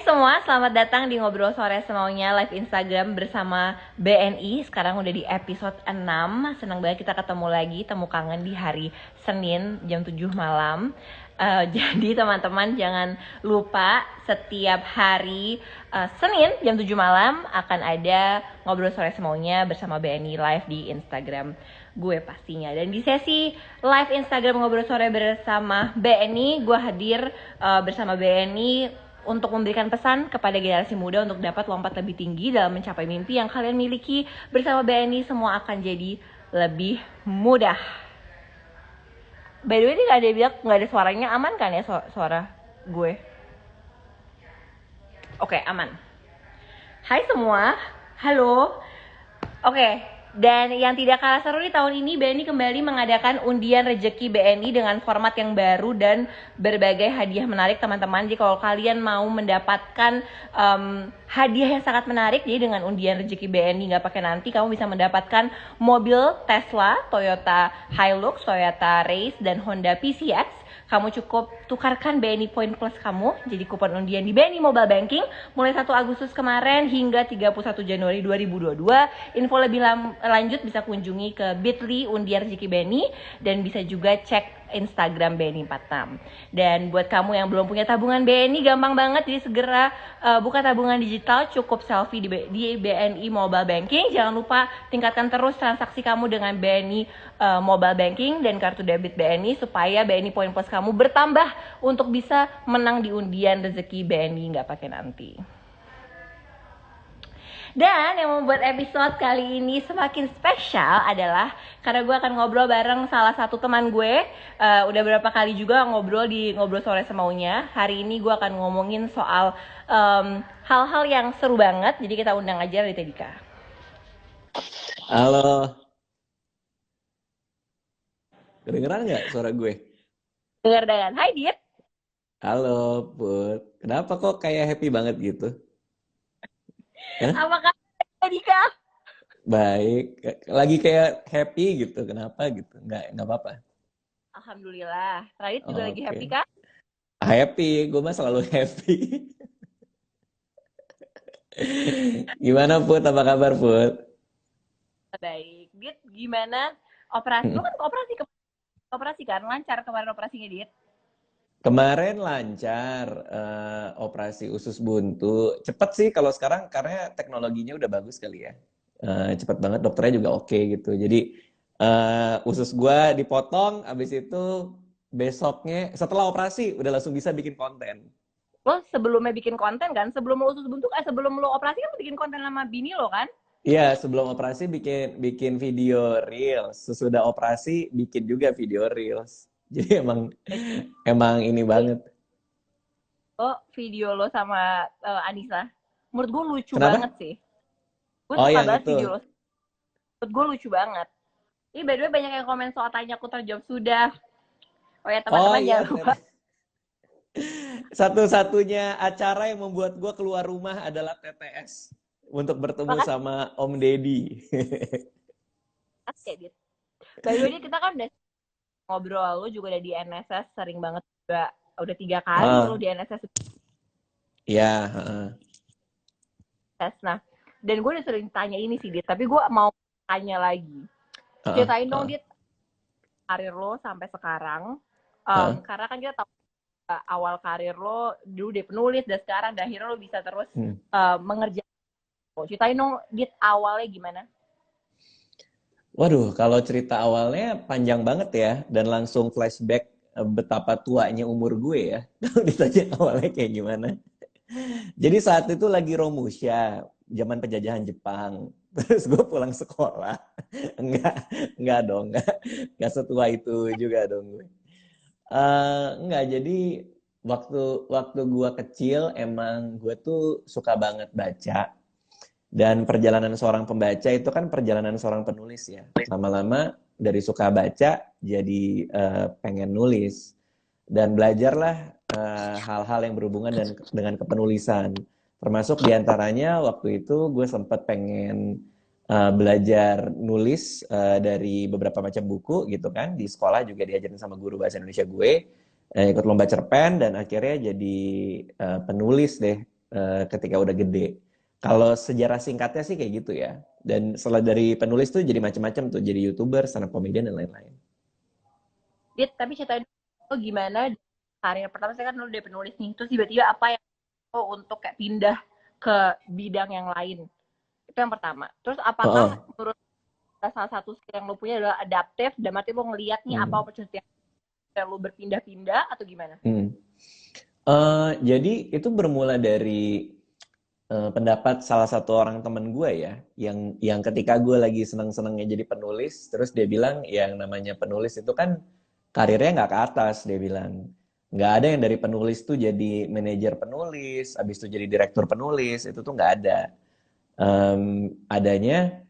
Semua, selamat datang di Ngobrol Sore Semaunya live Instagram bersama BNI. Sekarang udah di episode 6. Senang banget kita ketemu lagi, temu kangen di hari Senin jam 7 malam. Jadi teman-teman jangan lupa setiap hari Senin jam 7 malam akan ada Ngobrol Sore Semaunya bersama BNI live di Instagram gue pastinya. Dan di sesi live Instagram Ngobrol Sore bersama BNI, gue hadir bersama BNI untuk memberikan pesan kepada generasi muda untuk dapat lompat lebih tinggi dalam mencapai mimpi yang kalian miliki. Bersama BNI semua akan jadi lebih mudah. By the way, ini gak ada yang bilang gak ada suaranya, aman kan ya suara gue? Oke, aman. Hai semua, halo. Oke, dan yang tidak kalah seru di tahun ini, BNI kembali mengadakan undian rezeki BNI dengan format yang baru dan berbagai hadiah menarik teman-teman. Jadi kalau kalian mau mendapatkan hadiah yang sangat menarik, jadi dengan undian rezeki BNI nggak pakai nanti, kamu bisa mendapatkan mobil Tesla, Toyota Hilux, Toyota Race, dan Honda PCX. Kamu cukup tukarkan BNI Point Plus kamu jadi kupon undian di BNI Mobile Banking mulai 1 Agustus kemarin hingga 31 Januari 2022. Info lebih lanjut bisa kunjungi ke bit.ly undian rezeki BNI dan bisa juga cek Instagram BNI 46. Dan buat kamu yang belum punya tabungan BNI, gampang banget, jadi segera buka tabungan digital, cukup selfie di BNI Mobile Banking. Jangan lupa tingkatkan terus transaksi kamu dengan BNI Mobile Banking dan kartu debit BNI supaya BNI Point Plus kamu bertambah untuk bisa menang di undian rezeki BNI nggak pakai nanti. Dan yang membuat episode kali ini semakin spesial adalah karena gue akan ngobrol bareng salah satu teman gue. Udah berapa kali juga ngobrol di Ngobrol Sore Semaunya. Hari ini gue akan ngomongin soal hal-hal yang seru banget. Jadi kita undang aja Raditya Dika. Halo, kedengeran nggak suara gue? Dengar dengan Hai Dit. Halo, Put. Kenapa kok kayak happy banget gitu? Hah? Apa kabar Raditya Dika? Baik, lagi kayak happy gitu. Kenapa gitu? Nggak apa-apa. Alhamdulillah. Radit juga lagi happy Oke. kah? Happy, gue mah selalu happy. Gimana, Put? Apa kabar, Put? Baik. Dit, gimana operasi? Lu kan operasi kan? Lancar kemarin operasinya, Dit? Kemarin lancar operasi usus buntu. Cepet sih kalau sekarang karena teknologinya udah bagus kali ya. Cepet banget, dokternya juga oke gitu. Jadi usus gua dipotong, abis itu besoknya setelah operasi udah langsung bisa bikin konten. Lo sebelumnya bikin konten kan? Sebelum lo usus buntu, sebelum lo operasi kan lo bikin konten sama bini lo kan? Iya, sebelum operasi bikin bikin video reels, sesudah operasi bikin juga video reels. Jadi emang emang ini banget. Lo video lo sama Anissa. Menurut gue lucu banget Kenapa? sih. Gue Oh, suka yang banget itu. video lo. Menurut gue lucu banget. Ini by the way banyak yang komen soal tanya aku terjawab sudah. Oh ya Oh teman-teman iya, jangan lupa. satu-satunya acara yang membuat gue keluar rumah adalah TTS untuk bertemu Makasih sama Om Deddy. ya, Dit. By the way, kita kan udah ngobrol. Lo juga udah di NSS sering banget juga. Udah 3 kali lo Ah, di NSS. ya, heeh. Nah, dan gue udah sering tanya ini sih, Dit. Tapi gue mau tanya lagi. Heeh, Ceritain dong, heeh, Dit, karir lo sampai sekarang. heeh. Karena kan kita tahu awal karir lo dulu dia penulis dan sekarang dan akhirnya lo bisa terus Hmm. mengerjakan. Ceritain dong, Dit, awalnya gimana? Waduh, kalau cerita awalnya panjang banget ya, dan langsung flashback betapa tuanya umur gue ya. Kalau ditanya awalnya kayak gimana. Jadi saat itu lagi Romusha, zaman penjajahan Jepang. Terus gue pulang sekolah. Enggak, enggak dong, enggak setua itu juga dong gue. Enggak, jadi waktu waktu gue kecil emang gue tuh suka banget baca. Dan perjalanan seorang pembaca itu kan perjalanan seorang penulis ya. Lama-lama dari suka baca jadi pengen nulis. Dan belajarlah hal-hal yang berhubungan dengan kepenulisan. Termasuk diantaranya waktu itu gue sempat pengen belajar nulis dari beberapa macam buku gitu kan. Di sekolah juga diajarin sama guru bahasa Indonesia gue. Ikut lomba cerpen dan akhirnya jadi penulis deh. ketika udah gede. Kalau sejarah singkatnya sih kayak gitu ya. Dan setelah dari penulis tuh jadi macam-macam tuh, jadi YouTuber, stand up comedian dan lain-lain. Dit, tapi ceritain lo gimana karir pertama. Saya kan lo udah penulis nih, terus tiba-tiba apa yang lo untuk kayak pindah ke bidang yang lain? Itu yang pertama. Terus apakah Heeh. menurut salah satu skill yang lo punya adalah adaptif, dan berarti lo ngeliat nih apa Hmm. opportunity yang lo berpindah-pindah atau gimana? Hmm. Jadi itu bermula dari pendapat salah satu orang temen gue ya, yang ketika gue lagi seneng-senengnya jadi penulis, terus dia bilang yang namanya penulis itu kan karirnya nggak ke atas, dia bilang nggak ada yang dari penulis tuh jadi manajer penulis, abis itu jadi direktur penulis, itu tuh nggak ada. Adanya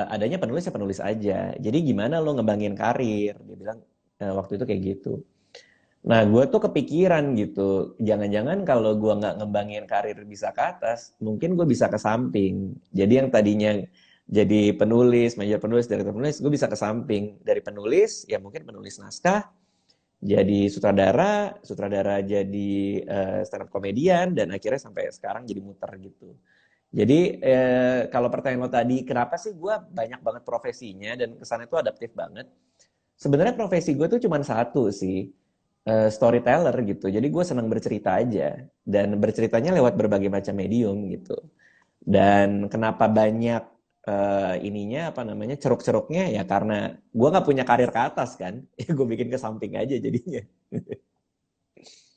adanya penulis ya penulis aja. Jadi gimana lo ngebangin karir? Dia bilang waktu itu kayak gitu. Nah, gue tuh kepikiran gitu, jangan-jangan kalau gue nggak ngembangin karir bisa ke atas, mungkin gue bisa ke samping. Jadi yang tadinya jadi penulis, manajer penulis, direktur penulis, gue bisa ke samping. Dari penulis, ya mungkin penulis naskah, jadi sutradara, sutradara jadi stand up comedian, dan akhirnya sampai sekarang jadi muter gitu. Jadi kalau pertanyaan lo tadi, kenapa sih gue banyak banget profesinya dan kesannya itu adaptif banget? Sebenarnya profesi gue tuh cuma satu sih, storyteller gitu. Jadi gue senang bercerita aja dan berceritanya lewat berbagai macam medium gitu. Dan kenapa banyak ininya apa namanya ceruk-ceruknya ya karena gue nggak punya karir ke atas kan, ya gue bikin ke samping aja jadinya.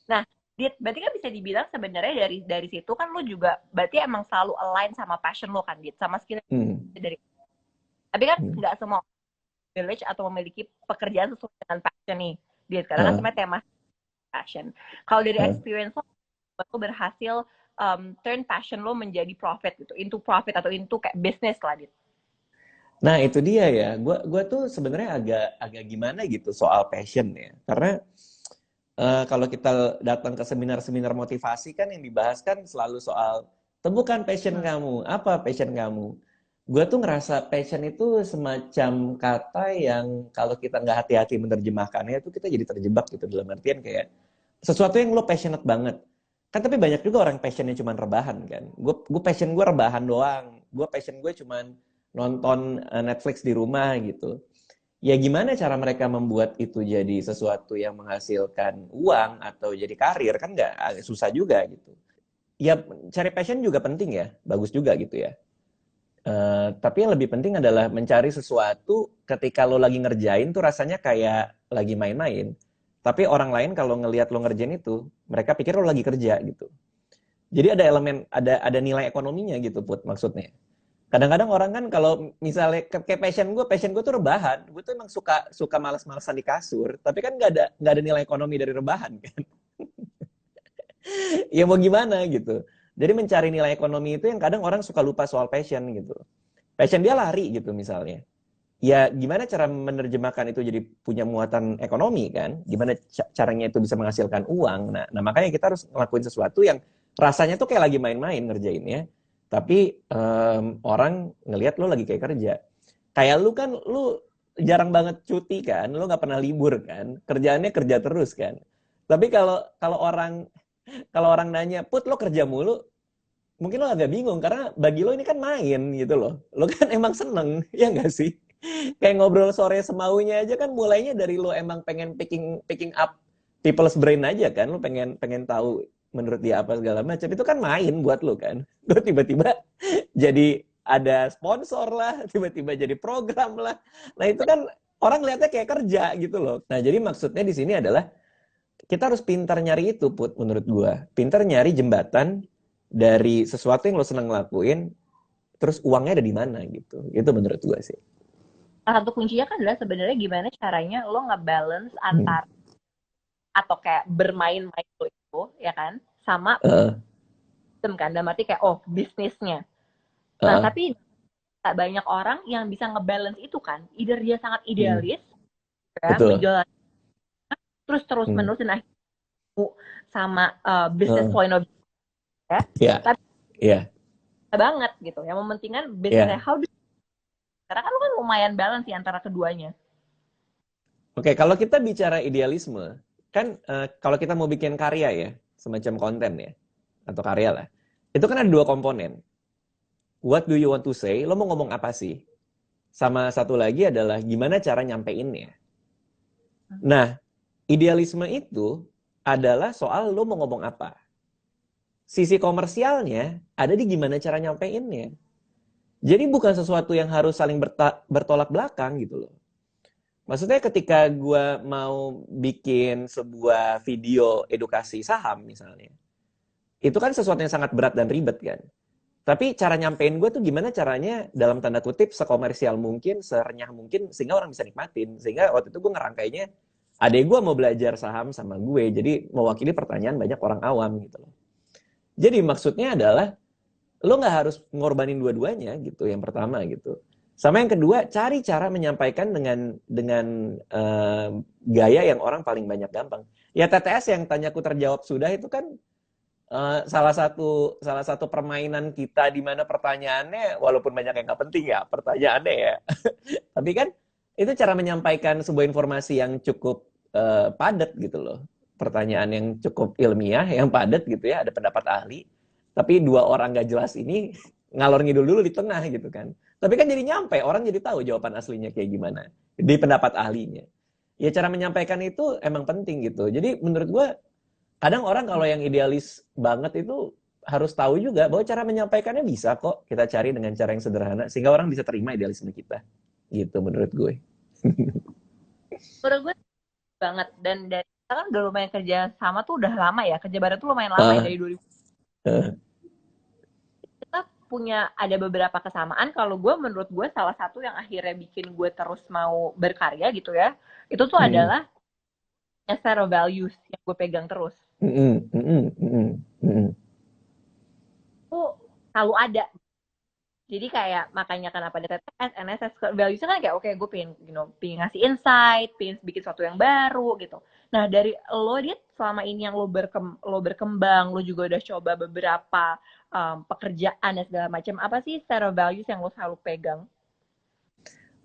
Nah, Dit, berarti kan bisa dibilang sebenarnya dari situ kan lo juga berarti emang selalu align sama passion lo kan, Dit, sama skill Hmm. dari. Tapi kan Hmm. nggak semua village atau memiliki pekerjaan sesuai dengan passion nih, Dit. Karena kan Heeh, sebenarnya tema passion. Kalau dari heeh. experience lo berhasil turn passion lo menjadi profit gitu, into profit atau into kayak business lah, Dit. Nah itu dia ya, gue tuh sebenarnya agak agak gimana gitu soal passion ya, karena kalau kita datang ke seminar-seminar motivasi kan yang dibahas kan selalu soal temukan passion Hmm. kamu. Apa passion kamu? Gue tuh ngerasa passion itu semacam kata yang kalau kita nggak hati-hati menerjemahkannya itu kita jadi terjebak gitu dalam artian kayak sesuatu yang lo passionate banget. Kan tapi banyak juga orang passionnya cuma rebahan kan. Gue passion gue rebahan doang. Gue passion gue cuma nonton Netflix di rumah gitu. Ya gimana cara mereka membuat itu jadi sesuatu yang menghasilkan uang atau jadi karir kan nggak susah juga gitu. Ya cari passion juga penting ya, bagus juga gitu ya. Tapi yang lebih penting adalah mencari sesuatu ketika lo lagi ngerjain tuh rasanya kayak lagi main-main. Tapi orang lain kalau ngelihat lo ngerjain itu, mereka pikir lo lagi kerja gitu. Jadi ada elemen, ada nilai ekonominya gitu Put maksudnya. Kadang-kadang orang kan kalau misalnya kayak passion gue tuh rebahan. Gue tuh emang suka suka malas-malasan di kasur. Tapi kan nggak ada nilai ekonomi dari rebahan kan. Ya mau gimana gitu. Jadi mencari nilai ekonomi itu yang kadang orang suka lupa soal passion gitu. Passion dia lari gitu misalnya. Ya gimana cara menerjemahkan itu jadi punya muatan ekonomi kan? Gimana caranya itu bisa menghasilkan uang? Nah makanya kita harus ngelakuin sesuatu yang rasanya tuh kayak lagi main-main ngerjainnya. Tapi orang ngelihat lo lagi kayak kerja. Kayak lu kan, lu jarang banget cuti kan, lu nggak pernah libur kan, kerjaannya kerja terus kan. Tapi kalau kalau orang nanya, Put lo kerja mulu, mungkin lo agak bingung karena bagi lo ini kan main gitu loh. Lo kan emang seneng, ya nggak sih? Kayak ngobrol sore semaunya aja kan mulainya dari lo emang pengen picking picking up people's brain aja kan, lo pengen pengen tahu menurut dia apa segala macam. Itu kan main buat lo kan. Lo tiba-tiba jadi ada sponsor lah, tiba-tiba jadi program lah. Nah itu kan orang lihatnya kayak kerja gitu loh. Nah jadi maksudnya di sini adalah kita harus pintar nyari itu Put menurut gua. Pintar nyari jembatan dari sesuatu yang lo senang ngelakuin, terus uangnya ada di mana gitu. Itu menurut gua sih. Salah satu kuncinya kan adalah sebenarnya gimana caranya lo nge-balance Hmm. antar atau kayak bermain-main lo itu, ya kan, sama Uh, sistem kan, dan berarti kayak oh bisnisnya. Nah, uh, tapi tak banyak orang yang bisa ngebalance itu kan. Either dia sangat hmm. idealis, ya, Betul. menjual terus Hmm. menerus dan akhirnya sama business Uh, point of view, ya. ya, Tapi ya, banget gitu. Yang mementingkan bisnisnya ya. how do, karena kan lu kan lumayan balance sih antara keduanya. Oke, kalau kita bicara idealisme, kan kalau kita mau bikin karya ya, semacam konten ya. atau karya lah, itu kan ada dua komponen. What do you want to say? Lo mau ngomong apa sih? Sama satu lagi adalah gimana cara nyampeinnya. Nah, idealisme itu adalah soal lo mau ngomong apa. Sisi komersialnya ada di gimana cara nyampeinnya. Jadi bukan sesuatu yang harus saling bertolak belakang gitu loh. Maksudnya ketika gue mau bikin sebuah video edukasi saham misalnya, itu kan sesuatu yang sangat berat dan ribet kan. Tapi cara nyampein gue tuh gimana caranya dalam tanda kutip sekomersial mungkin, serenyah mungkin, sehingga orang bisa nikmatin. Sehingga waktu itu gue ngerangkainya, adek gue mau belajar saham sama gue, jadi mewakili pertanyaan banyak orang awam gitu loh. Jadi maksudnya adalah, lo nggak harus ngorbanin dua-duanya gitu, yang pertama gitu. Sama yang kedua, cari cara menyampaikan dengan gaya yang orang paling banyak gampang. Ya TTS yang tanyaku terjawab sudah itu kan salah satu permainan kita di mana pertanyaannya walaupun banyak yang nggak penting ya pertanyaannya ya. Tapi kan itu cara menyampaikan sebuah informasi yang cukup padat gitu loh. Pertanyaan yang cukup ilmiah, yang padat gitu ya, ada pendapat ahli. Tapi dua orang nggak jelas ini ngalor ngidul dulu di tengah gitu kan. Tapi kan jadi nyampe, orang jadi tahu jawaban aslinya kayak gimana di pendapat ahlinya. Ya cara menyampaikan itu emang penting gitu. Jadi menurut gue kadang orang kalau yang idealis banget itu harus tahu juga bahwa cara menyampaikannya bisa kok kita cari dengan cara yang sederhana sehingga orang bisa terima idealisme kita. Gitu menurut gue. Menurut gue banget, dan dari kita kan udah lumayan kerja sama tuh udah lama ya, kerja bareng tuh lumayan lama ya, dari 2000. Kita punya ada beberapa kesamaan. Kalau gue, menurut gue salah satu yang akhirnya bikin gue terus mau berkarya gitu ya, itu tuh adalah set of values yang gue pegang terus. Itu selalu ada. Jadi kayak makanya kenapa ada TTS, NSS, values-nya kan kayak oke, gue pengen, pengen ngasih insight, pengen bikin sesuatu yang baru gitu. Nah dari lo dia selama ini yang lo berkembang, lo juga udah coba beberapa pekerjaan dan segala macam. Apa sih set of values yang lo selalu pegang?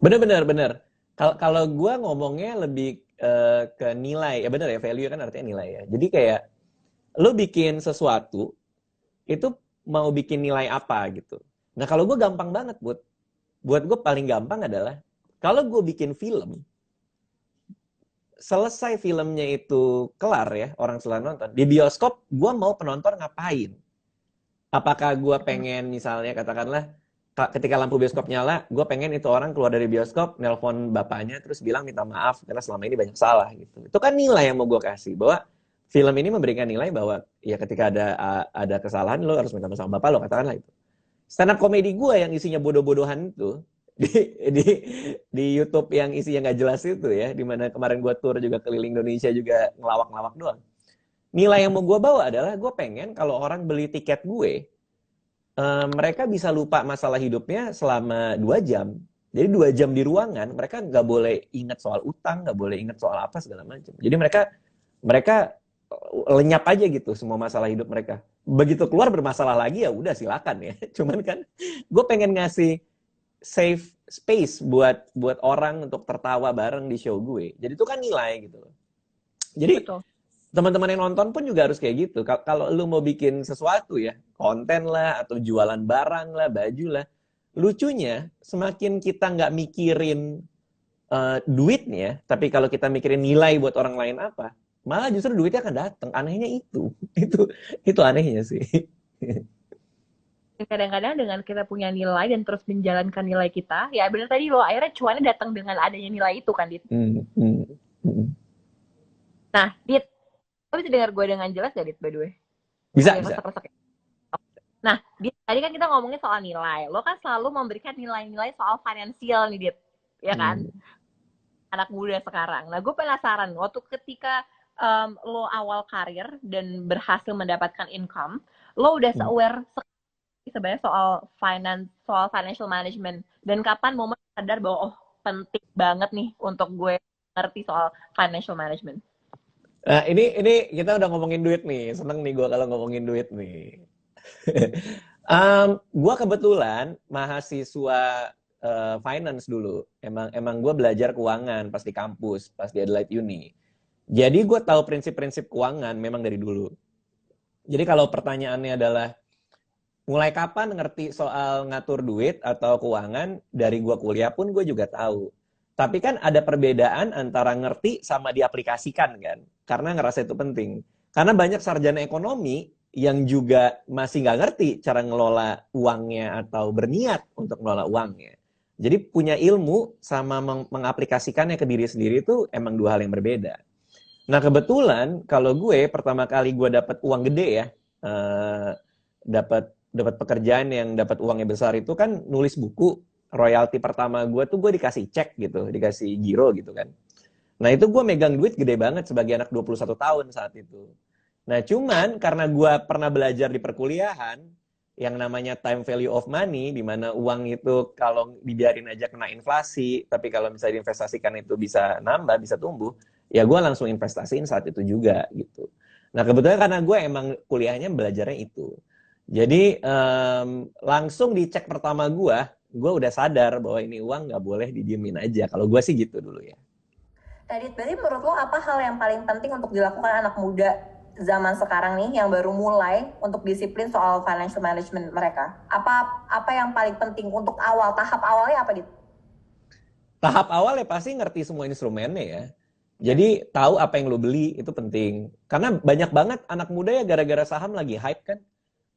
Bener. Kalau gue ngomongnya lebih ke nilai, ya bener ya, value kan artinya nilai ya. Jadi kayak lo bikin sesuatu itu mau bikin nilai apa gitu. Nah kalau gue gampang banget buat gue paling gampang adalah kalau gue bikin film, selesai filmnya itu kelar ya, orang selesai nonton, di bioskop gue mau penonton ngapain? Apakah gue pengen misalnya katakanlah ketika lampu bioskop nyala, gue pengen itu orang keluar dari bioskop, nelpon bapaknya, terus bilang minta maaf karena selama ini banyak salah gitu. Itu kan nilai yang mau gue kasih, bahwa film ini memberikan nilai bahwa ya ketika ada kesalahan, lo harus minta maaf sama bapak lo, katakanlah itu. Stand up comedy gue yang isinya bodoh-bodohan itu, di, di, di YouTube yang isinya nggak jelas itu ya, dimana kemarin gue tour juga keliling Indonesia juga ngelawak-ngelawak doang. Nilai yang mau gue bawa adalah gue pengen kalau orang beli tiket gue, mereka bisa lupa masalah hidupnya selama 2 jam. Jadi 2 jam di ruangan, mereka nggak boleh ingat soal utang, nggak boleh ingat soal apa segala macam. Jadi mereka lenyap aja gitu semua masalah hidup mereka. Begitu keluar bermasalah lagi ya udah silakan ya. Cuman kan gue pengen ngasih safe space buat orang untuk tertawa bareng di show gue. Jadi itu kan nilai gitu loh. Jadi betul. Teman-teman yang nonton pun juga harus kayak gitu. Kalau lu mau bikin sesuatu ya, konten lah, atau jualan barang lah, baju lah, lucunya semakin kita nggak mikirin duitnya, tapi kalau kita mikirin nilai buat orang lain apa, malah justru duitnya akan datang. Anehnya itu. Itu anehnya sih. Kadang-kadang dengan kita punya nilai dan terus menjalankan nilai kita, ya benar tadi lo, akhirnya cuannya datang dengan adanya nilai itu kan, Dit. Nah, Dit, lo bisa dengar gue dengan jelas gak, Dit, by the way? Bisa. Nah, Dit, tadi kan kita ngomongin soal nilai. Lo kan selalu memberikan nilai-nilai soal finansial nih, Dit. Ya kan? Anak muda sekarang. Nah, gue penasaran, waktu ketika lo awal karir dan berhasil mendapatkan income, lo udah aware sebenarnya soal financial management, dan kapan momen sadar bahwa penting banget nih untuk gue ngerti soal financial management? Nah, ini kita udah ngomongin duit nih. Seneng nih gue kalau ngomongin duit nih. Gue kebetulan mahasiswa finance dulu. Emang gue belajar keuangan pas di kampus, pas di Adelaide Uni. Jadi gue tahu prinsip-prinsip keuangan memang dari dulu. Jadi kalau pertanyaannya adalah mulai kapan ngerti soal ngatur duit atau keuangan, dari gua kuliah pun gue juga tahu. Tapi kan ada perbedaan antara ngerti sama diaplikasikan kan. Karena ngerasa itu penting. Karena banyak sarjana ekonomi yang juga masih nggak ngerti cara ngelola uangnya atau berniat untuk ngelola uangnya. Jadi punya ilmu sama mengaplikasikannya ke diri sendiri itu emang dua hal yang berbeda. Nah kebetulan kalau gue pertama kali gue dapat uang gede ya, dapat dapat pekerjaan yang dapat uangnya besar itu kan nulis buku. Royalti pertama gue tuh gue dikasih cek gitu, dikasih giro gitu kan. Nah itu gue megang duit gede banget sebagai anak 21 tahun saat itu. Nah cuman karena gue pernah belajar di perkuliahan, yang namanya time value of money, di mana uang itu kalau dibiarin aja kena inflasi, tapi kalau misalnya diinvestasikan itu bisa nambah, bisa tumbuh, ya gue langsung investasiin saat itu juga gitu. Nah kebetulan karena gue emang kuliahnya belajarnya itu. Jadi langsung di cek pertama gue udah sadar bahwa ini uang nggak boleh didiemin aja. Kalau gue sih gitu dulu ya. Tadi berarti menurut lo apa hal yang paling penting untuk dilakukan anak muda zaman sekarang nih yang baru mulai untuk disiplin soal financial management mereka? Apa yang paling penting untuk tahap awalnya apa Dit? Tahap awal ya pasti ngerti semua instrumennya ya. Jadi tahu apa yang lo beli itu penting. Karena banyak banget anak muda ya gara-gara saham lagi hype kan.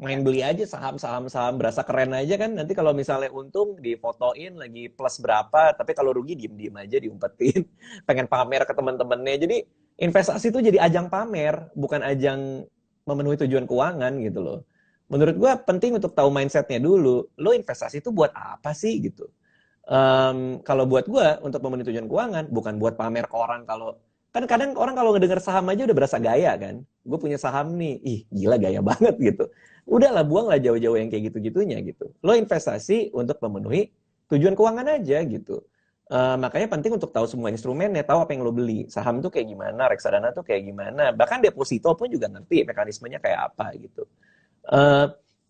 Main beli aja saham berasa keren aja kan. Nanti kalau misalnya untung difotoin lagi plus berapa, tapi kalau rugi diem-diem aja diumpetin. Pengen pamer ke teman-temannya. Jadi investasi itu jadi ajang pamer, bukan ajang memenuhi tujuan keuangan gitu loh. Menurut gua penting untuk tahu mindsetnya dulu. Lo investasi itu buat apa sih gitu. Kalau buat gue untuk memenuhi tujuan keuangan bukan buat pamer ke orang. Kalau kan kadang orang kalau ngedenger saham aja udah berasa gaya kan, gue punya saham nih, ih gila gaya banget gitu. Udahlah buanglah jauh-jauh yang kayak gitu-gitunya gitu. Lo investasi untuk memenuhi tujuan keuangan aja gitu. Makanya penting untuk tahu semua instrumennya, tahu apa yang lo beli. Saham tuh kayak gimana, reksadana tuh kayak gimana, bahkan deposito pun juga ngerti mekanismenya kayak apa gitu.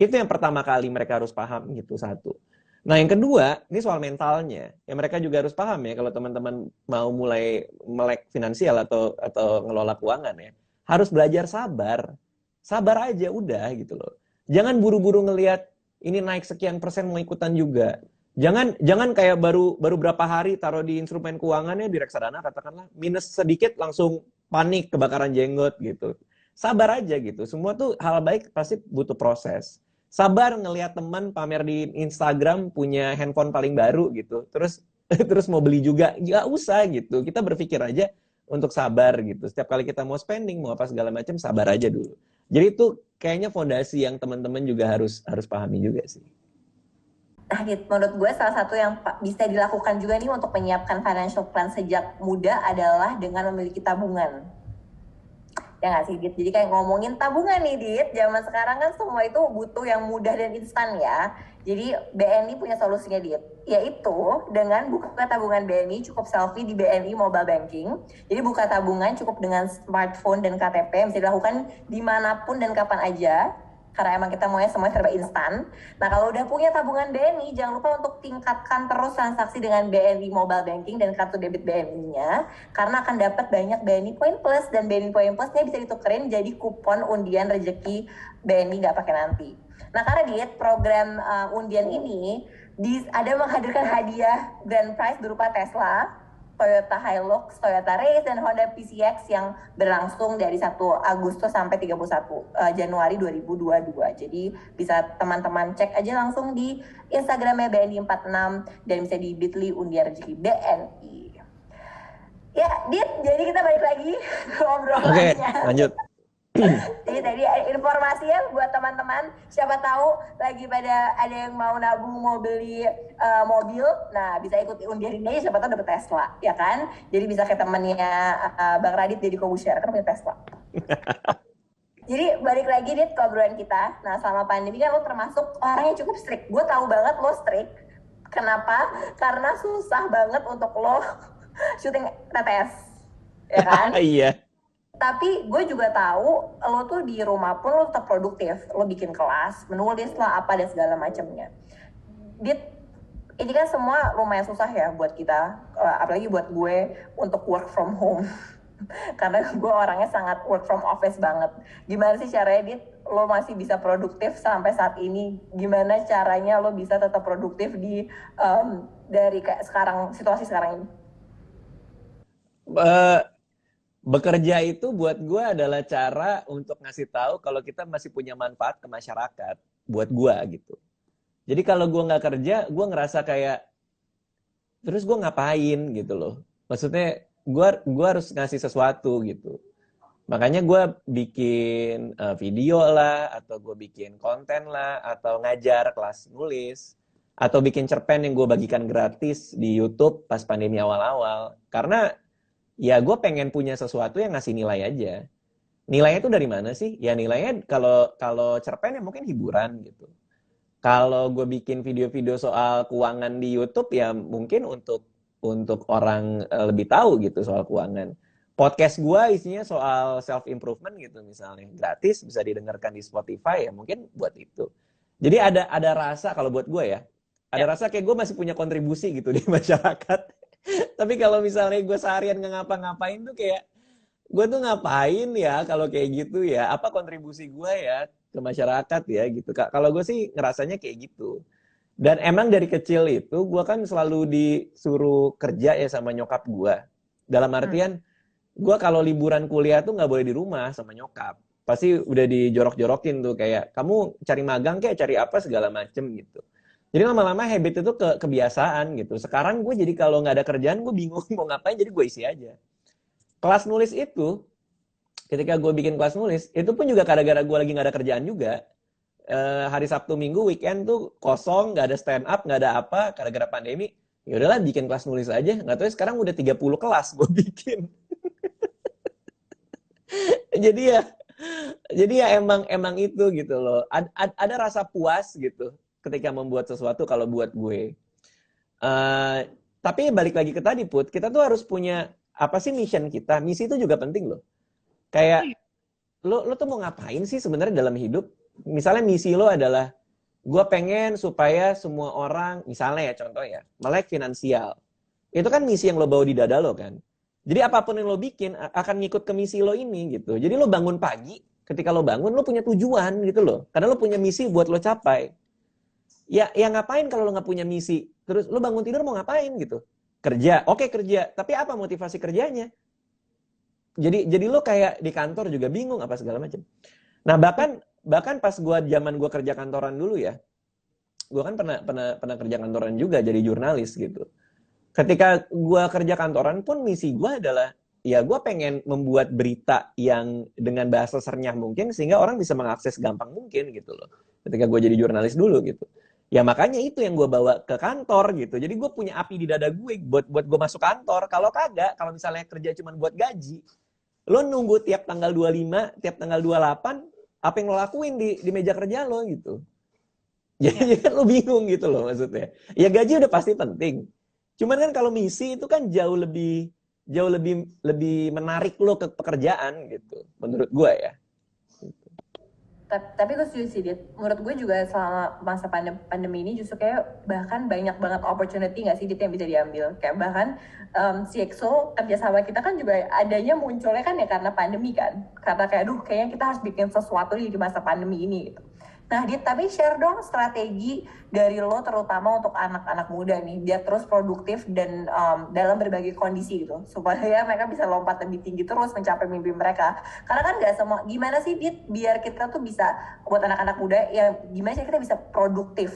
Itu yang pertama kali mereka harus paham gitu, satu. Nah yang kedua, ini soal mentalnya. Ya mereka juga harus paham ya, kalau teman-teman mau mulai melek finansial atau ngelola keuangan ya, harus belajar sabar. Sabar aja udah gitu loh. Jangan buru-buru ngelihat ini naik sekian persen mau ikutan juga. Jangan kayak baru berapa hari taruh di instrumen keuangannya di reksadana katakanlah minus sedikit langsung panik kebakaran jenggot gitu. Sabar aja gitu. Semua tuh hal baik pasti butuh proses. Sabar ngelihat teman pamer di Instagram punya handphone paling baru gitu. Terus mau beli juga, nggak usah gitu. Kita berpikir aja untuk sabar gitu. Setiap kali kita mau spending, mau apa segala macam, sabar aja dulu. Jadi itu kayaknya fondasi yang teman-teman juga harus pahami juga sih. Nah, menurut gue salah satu yang bisa dilakukan juga nih untuk menyiapkan financial plan sejak muda adalah dengan memiliki tabungan. Ya nggak sih, Dit? Jadi kayak ngomongin tabungan nih, Dit. Zaman sekarang kan semua itu butuh yang mudah dan instan ya. Jadi BNI punya solusinya, Dit. Yaitu dengan buka tabungan BNI cukup selfie di BNI Mobile Banking. Jadi buka tabungan cukup dengan smartphone dan KTP. Bisa dilakukan dimanapun dan kapan aja. Karena emang kita maunya semuanya serba instan. Nah kalau udah punya tabungan BNI, jangan lupa untuk tingkatkan terus transaksi dengan BNI Mobile Banking dan kartu debit BNI-nya. Karena akan dapat banyak BNI Point Plus, dan BNI Point Plus-nya bisa ditukerin jadi kupon undian rezeki BNI nggak pakai nanti. Nah karena Dit, program undian ini ada menghadirkan hadiah grand prize berupa Tesla, Toyota Hilux, Toyota Race, dan Honda PCX yang berlangsung dari 1 Agustus sampai 31 Januari 2022. Jadi bisa teman-teman cek aja langsung di Instagramnya BNI 46 dan bisa di Bitly undian rezeki BNI. Ya, Dit, jadi kita balik lagi ngobrolnya. Oke, lanjut. Jadi tadi informasinya buat teman-teman, siapa tahu lagi pada ada yang mau nabung mau beli mobil, nah bisa ikuti undian ini, siapa tahu dapet Tesla, ya kan? Jadi bisa ke temennya Bang Radit jadi Kobusier kan punya Tesla. Jadi balik lagi Dit ke obrolan kita. Nah selama pandemi kan lo termasuk orang yang cukup strict. Gue tahu banget lo strict. Kenapa? Karena susah banget untuk lo syuting TTS, ya kan? Iya. Tapi gue juga tahu lo tuh di rumah pun lo tetap produktif. Lo bikin kelas, menulis lah apa dan segala macamnya. Dit, ini kan semua lumayan susah ya buat kita, apalagi buat gue untuk work from home. Karena gue orangnya sangat work from office banget. Gimana sih caranya Dit lo masih bisa produktif sampai saat ini? Gimana caranya lo bisa tetap produktif di dari kayak sekarang, situasi sekarang ini? Eh, Bekerja itu buat gue adalah cara untuk ngasih tahu kalau kita masih punya manfaat ke masyarakat buat gue gitu. Jadi kalau gue nggak kerja, gue ngerasa kayak terus gue ngapain gitu loh. Maksudnya gue harus ngasih sesuatu gitu. Makanya gue bikin video lah, atau gue bikin konten lah, atau ngajar kelas nulis, atau bikin cerpen yang gue bagikan gratis di YouTube pas pandemi awal-awal. Karena ya gue pengen punya sesuatu yang ngasih nilai aja. Nilainya itu dari mana sih? Ya nilainya kalau kalau cerpen ya mungkin hiburan gitu. Kalau gue bikin video-video soal keuangan di YouTube ya mungkin untuk orang lebih tahu gitu soal keuangan. Podcast gue isinya soal self improvement gitu misalnya, gratis bisa didengarkan di Spotify ya mungkin buat itu. Jadi ada rasa kalau buat gue ya, ada rasa kayak gue masih punya kontribusi gitu di masyarakat. Tapi kalau misalnya gue seharian nggak ngapa-ngapain tuh kayak gue tuh ngapain ya kalau kayak gitu ya? Apa kontribusi gue ya ke masyarakat ya gitu. Kalau gue sih ngerasanya kayak gitu. Dan emang dari kecil itu gue kan selalu disuruh kerja ya sama nyokap gue. Dalam artian gue kalau liburan kuliah tuh nggak boleh di rumah sama nyokap. Pasti udah dijorok-jorokin tuh kayak kamu cari magang kayak cari apa segala macem gitu. Jadi lama-lama habit itu kebiasaan gitu. Sekarang gue jadi kalau nggak ada kerjaan gue bingung mau ngapain jadi gue isi aja. Kelas nulis itu ketika gue bikin kelas nulis itu pun juga gara-gara gue lagi nggak ada kerjaan juga. Hari Sabtu Minggu weekend tuh kosong, nggak ada stand up, nggak ada apa gara-gara pandemi. Ya udahlah bikin kelas nulis aja. Nggak tahu sekarang udah 30 kelas gue bikin. jadi ya jadi ya emang itu gitu loh. Ada rasa puas gitu ketika membuat sesuatu kalau buat gue. Tapi balik lagi ke tadi Put, kita tuh harus punya apa sih mission kita? Misi itu juga penting loh. Kayak lo tuh mau ngapain sih sebenarnya dalam hidup? Misalnya misi lo adalah gue pengen supaya semua orang, misalnya ya contoh ya, melek finansial. Itu kan misi yang lo bawa di dada lo kan. Jadi apapun yang lo bikin akan ngikut ke misi lo ini gitu. Jadi lo bangun pagi, ketika lo bangun lo punya tujuan gitu loh. Karena lo punya misi buat lo capai. Ya ngapain kalau lo nggak punya misi? Terus lo bangun tidur mau ngapain gitu? Kerja, oke kerja. Tapi apa motivasi kerjanya? Jadi lo kayak di kantor juga bingung apa segala macam. Nah bahkan pas zaman gua kerja kantoran dulu ya, gua kan pernah kerja kantoran juga jadi jurnalis gitu. Ketika gua kerja kantoran pun misi gua adalah ya gua pengen membuat berita yang dengan bahasa sernyah mungkin sehingga orang bisa mengakses gampang mungkin gitu loh. Ketika gua jadi jurnalis dulu gitu. Ya makanya itu yang gue bawa ke kantor gitu. Jadi gue punya api di dada gue buat gue masuk kantor. Kalau kagak, kalau misalnya kerja cuma buat gaji, lo nunggu tiap tanggal 25, tiap tanggal 28, apa yang lo lakuin di meja kerja lo gitu. Jadi kan lo bingung gitu loh maksudnya. Ya gaji udah pasti penting. Cuman kan kalau misi itu kan jauh lebih menarik lo ke pekerjaan gitu. Menurut gue ya. Tapi gue setuju sih, Dit. Menurut gue juga selama masa pandemi ini justru kayak bahkan banyak banget opportunity nggak sih, Dit, yang bisa diambil. Kayak bahkan si EXO kerjasama kita kan juga adanya munculnya kan ya karena pandemi kan. Karena kayak, kayaknya kita harus bikin sesuatu di masa pandemi ini gitu. Nah, Dit, tapi share dong strategi dari lo terutama untuk anak-anak muda nih, biar terus produktif dan dalam berbagai kondisi gitu, supaya mereka bisa lompat lebih tinggi terus mencapai mimpi mereka. Karena kan nggak semua, gimana sih Dit, biar kita tuh bisa, buat anak-anak muda, ya gimana sih kita bisa produktif?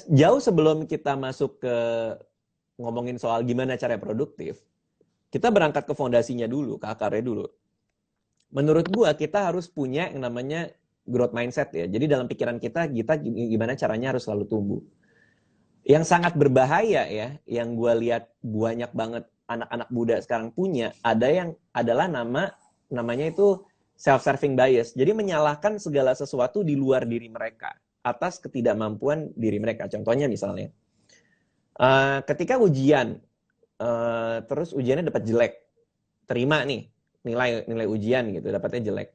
Jauh sebelum kita masuk ke ngomongin soal gimana cara produktif, kita berangkat ke fondasinya dulu, ke akarnya dulu. Menurut gua kita harus punya yang namanya growth mindset ya. Jadi dalam pikiran kita gimana caranya harus selalu tumbuh. Yang sangat berbahaya ya, yang gua lihat banyak banget anak-anak muda sekarang punya, adalah namanya itu self-serving bias. Jadi menyalahkan segala sesuatu di luar diri mereka atas ketidakmampuan diri mereka. Contohnya misalnya, ketika ujian, terus ujiannya dapat jelek, terima nih nilai ujian gitu, dapatnya jelek.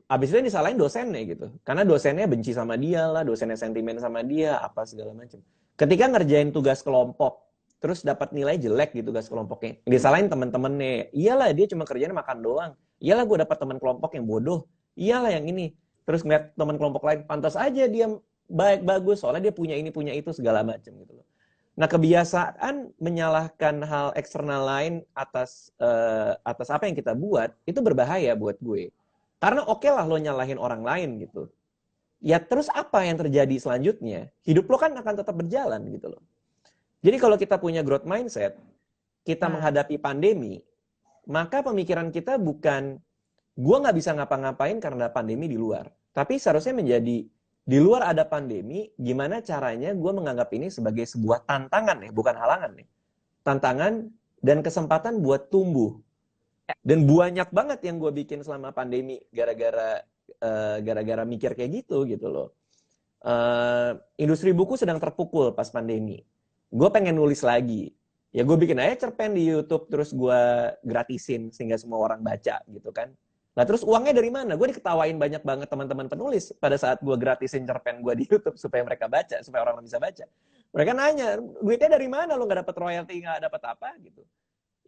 Abis itu disalahin dosennya gitu, karena dosennya benci sama dia lah, dosennya sentimen sama dia, apa segala macam. Ketika ngerjain tugas kelompok, terus dapat nilai jelek di tugas kelompoknya, disalahin teman-temannya. Iyalah dia cuma kerjanya makan doang. Iyalah gue dapat teman kelompok yang bodoh, iyalah yang ini. Terus ngeliat teman kelompok lain, pantas aja dia baik, bagus, soalnya dia punya ini, punya itu, segala macam gitu loh. Nah, kebiasaan menyalahkan hal eksternal lain atas apa yang kita buat, itu berbahaya buat gue. Karena oke lah lo nyalahin orang lain gitu. Ya terus apa yang terjadi selanjutnya? Hidup lo kan akan tetap berjalan gitu loh. Jadi kalau kita punya growth mindset, kita menghadapi pandemi, maka pemikiran kita bukan, gue nggak bisa ngapa-ngapain karena pandemi di luar. Tapi seharusnya menjadi, di luar ada pandemi, gimana caranya gue menganggap ini sebagai sebuah tantangan ya, bukan halangan nih. Tantangan dan kesempatan buat tumbuh. Dan banyak banget yang gue bikin selama pandemi gara-gara mikir kayak gitu loh. Industri buku sedang terpukul pas pandemi. Gue pengen nulis lagi. Ya gue bikin aja cerpen di YouTube, terus gue gratisin sehingga semua orang baca gitu kan. Nah terus uangnya dari mana? Gue diketawain banyak banget teman-teman penulis pada saat gue gratisin cerpen gue di YouTube supaya mereka baca, supaya orang bisa baca. Mereka nanya, duitnya dari mana? Lo nggak dapat royalti, nggak dapat apa gitu.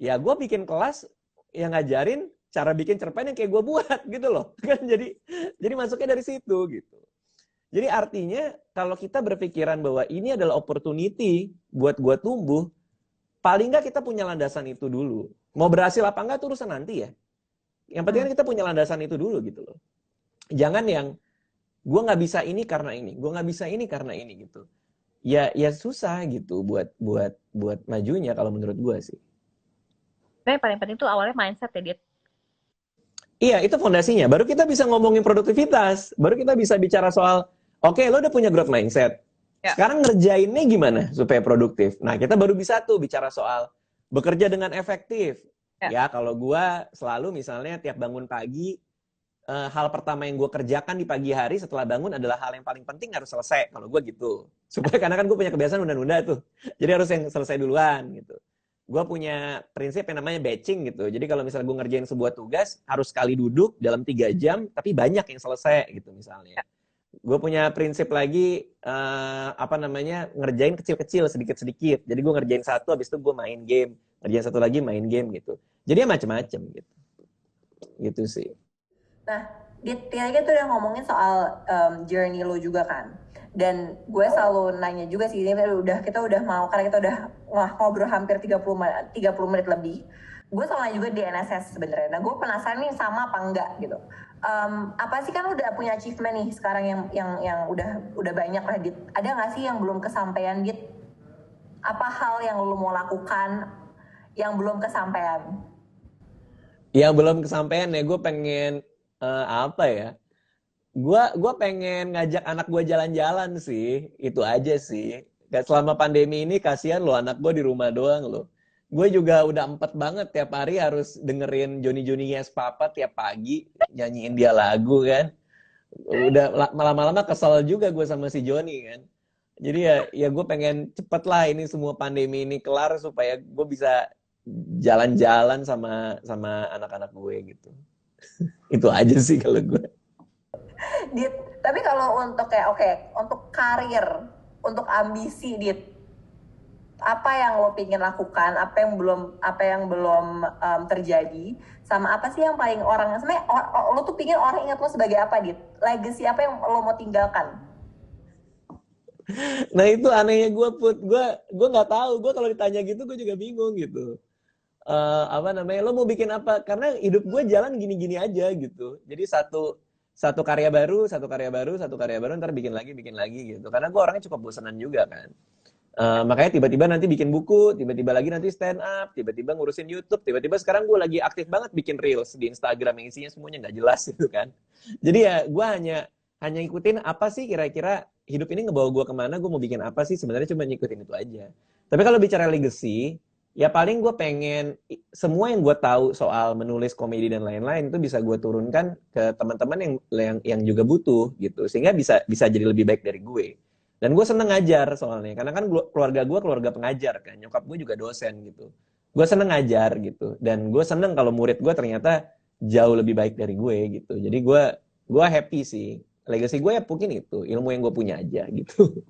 Ya gue bikin kelas yang ngajarin cara bikin cerpen yang kayak gue buat gitu loh. Kan jadi masuknya dari situ gitu. Jadi artinya kalau kita berpikiran bahwa ini adalah opportunity buat gue tumbuh, paling nggak kita punya landasan itu dulu. Mau berhasil apa enggak itu urusan nanti ya. Yang penting kan kita punya landasan itu dulu gitu loh. Jangan yang gue nggak bisa ini karena ini, gue nggak bisa ini karena ini gitu. Ya susah gitu buat majunya kalau menurut gue sih. Nah, yang paling penting tuh awalnya mindset ya, Dit. Iya, itu fondasinya. Baru kita bisa ngomongin produktivitas. Baru kita bisa bicara soal, oke, lo udah punya growth mindset. Ya. Sekarang ngerjainnya gimana supaya produktif? Nah, kita baru bisa tuh bicara soal bekerja dengan efektif. Ya, kalau gue selalu misalnya tiap bangun pagi, hal pertama yang gue kerjakan di pagi hari setelah bangun adalah hal yang paling penting harus selesai. Kalau gue gitu. Supaya karena kan gue punya kebiasaan nunda-nunda tuh. Jadi harus yang selesai duluan gitu. Gue punya prinsip yang namanya batching gitu. Jadi kalau misalnya gue ngerjain sebuah tugas, harus sekali duduk dalam 3 jam, tapi banyak yang selesai gitu misalnya. Gue punya prinsip lagi, ngerjain kecil-kecil, sedikit-sedikit. Jadi gue ngerjain satu, habis itu gue main game. Ngerjain satu lagi, main game gitu. Jadi ya macem-macem gitu. Gitu sih. Nah, Tia tuh udah ngomongin soal journey lo juga kan. Dan gue selalu nanya juga sih, ini kita udah mau, karena kita udah ngobrol hampir 30 menit lebih. Gue selalu nanya juga di NSS sebenarnya. Nah, gue penasaran nih sama apa enggak gitu. Apa sih, kan udah punya achievement nih sekarang yang udah banyak lah, Dit. Ada nggak sih yang belum kesampaian, Dit? Apa hal yang lo mau lakukan yang belum kesampaian? Yang belum kesampaian ya, gue pengen apa ya? Gue pengen ngajak anak gue jalan-jalan sih, itu aja sih. Selama pandemi ini kasihan loh anak gue di rumah doang loh. Gue juga udah empet banget tiap hari harus dengerin Johnny Johnny Yes Papa tiap pagi nyanyiin dia lagu kan. Udah lama-lama kesel juga gue sama si Johnny kan. Jadi ya gue pengen cepet lah ini semua pandemi ini kelar supaya gue bisa jalan-jalan sama anak-anak gue gitu. Itu aja sih kalau gue. Tapi kalau untuk untuk karir, untuk ambisi, Dit, apa yang lo pingin lakukan, apa yang belum terjadi, sama apa sih yang paling orang sebenarnya lo tuh pingin orang ingat lo sebagai apa, Dit? Legacy apa yang lo mau tinggalkan? Nah itu anehnya gue nggak tahu. Gue kalau ditanya gitu gue juga bingung gitu. Lo mau bikin apa? Karena hidup gue jalan gini-gini aja gitu. Jadi satu karya baru, ntar bikin lagi gitu. Karena gue orangnya cukup bosanan juga kan. Makanya tiba-tiba nanti bikin buku, tiba-tiba lagi nanti stand up, tiba-tiba ngurusin YouTube, tiba-tiba sekarang gue lagi aktif banget bikin reels di Instagram yang isinya semuanya nggak jelas gitu kan. Jadi ya gue hanya ikutin apa sih kira-kira hidup ini ngebawa gue kemana, gue mau bikin apa sih, sebenarnya cuma ngikutin itu aja. Tapi kalau bicara legacy, ya paling gue pengen semua yang gue tahu soal menulis komedi dan lain-lain itu bisa gue turunkan ke teman-teman yang juga butuh gitu, sehingga bisa jadi lebih baik dari gue. Dan gue seneng ngajar soalnya, karena kan keluarga gue keluarga pengajar kan, nyokap gue juga dosen gitu. Gue seneng ngajar gitu, dan gue seneng kalau murid gue ternyata jauh lebih baik dari gue gitu. Jadi gue happy sih. Legacy gue ya mungkin itu, ilmu yang gue punya aja gitu.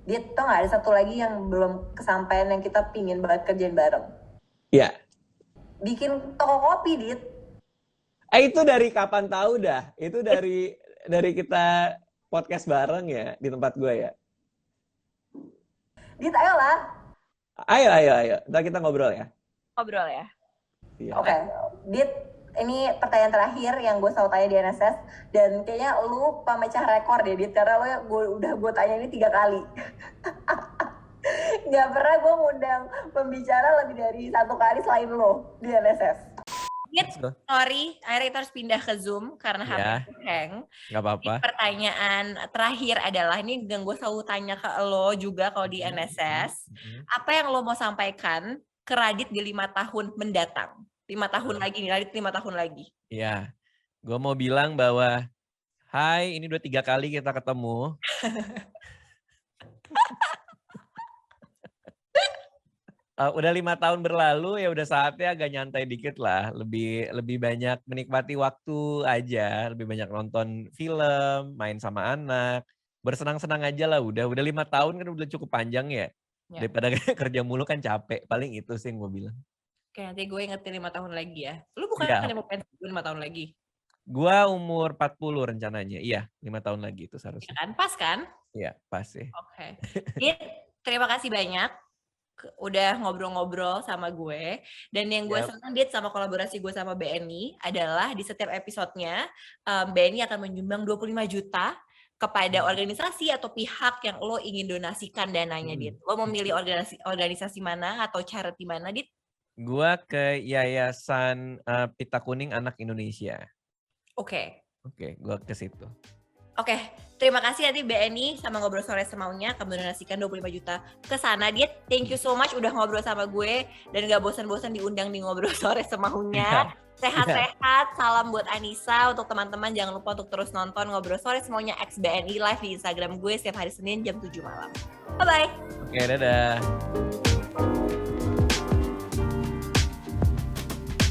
Dit, tau gak ada satu lagi yang belum kesampaian yang kita pingin banget kerjain bareng? Ya. Bikin toko kopi, Dit. Itu dari kapan tahu dah? Itu dari kita podcast bareng ya di tempat gue ya. Dit, ayolah. Ayo. Ntar kita ngobrol ya. Ngobrol ya. Iya. Oke, Dit, ini pertanyaan terakhir yang gue selalu tanya di NSS. Dan kayaknya lu pemecah rekor deh, Dit. Karena gue tanya ini 3 kali. Gak pernah gue ngundang pembicara lebih dari 1 kali selain lo di NSS. Dit, sorry, akhirnya kita harus pindah ke Zoom karena HP hang. Gak apa-apa. Pertanyaan terakhir adalah, ini yang gue selalu tanya ke lo juga kalau di NSS. Apa yang lo mau sampaikan ke Radit di 5 tahun mendatang? 5 tahun lagi nih, Radit 5 tahun lagi. Iya, gue mau bilang bahwa, hai, ini udah 3 kali kita ketemu. Udah 5 tahun berlalu, ya udah saatnya agak nyantai dikit lah. Lebih banyak menikmati waktu aja, lebih banyak nonton film, main sama anak, bersenang-senang aja lah. Udah 5 tahun kan udah cukup panjang ya. Daripada kerja mulu kan capek. Paling itu sih yang gue bilang. Oke, nanti gue ingetin 5 tahun lagi ya. Lu bukan akan mau pensiun 5 tahun lagi? Gue umur 40 rencananya. Iya, 5 tahun lagi itu seharusnya. Ya kan? Pas kan? Iya, pas sih. Oke. Dit, terima kasih banyak udah ngobrol-ngobrol sama gue. Dan yang gue senang, Dit, sama kolaborasi gue sama BNI adalah di setiap episodenya BNI akan menyumbang 25 juta kepada organisasi atau pihak yang lo ingin donasikan dananya, Dit. Lo memilih organisasi mana atau charity mana, Dit? Gua ke Yayasan Pita Kuning Anak Indonesia. Oke, gua ke situ. Oke, terima kasih nanti BNI sama Ngobrol Sore Semaunya akan mendonasikan 25 juta ke sana, Dit. Thank you so much udah ngobrol sama gue dan gak bosan-bosan diundang di Ngobrol Sore Semaunya. Sehat-sehat, salam buat Anissa. Untuk teman-teman jangan lupa untuk terus nonton Ngobrol Sore Semaunya X BNI live di Instagram gue setiap hari Senin jam 7 malam. Bye-bye. Oke, dadah.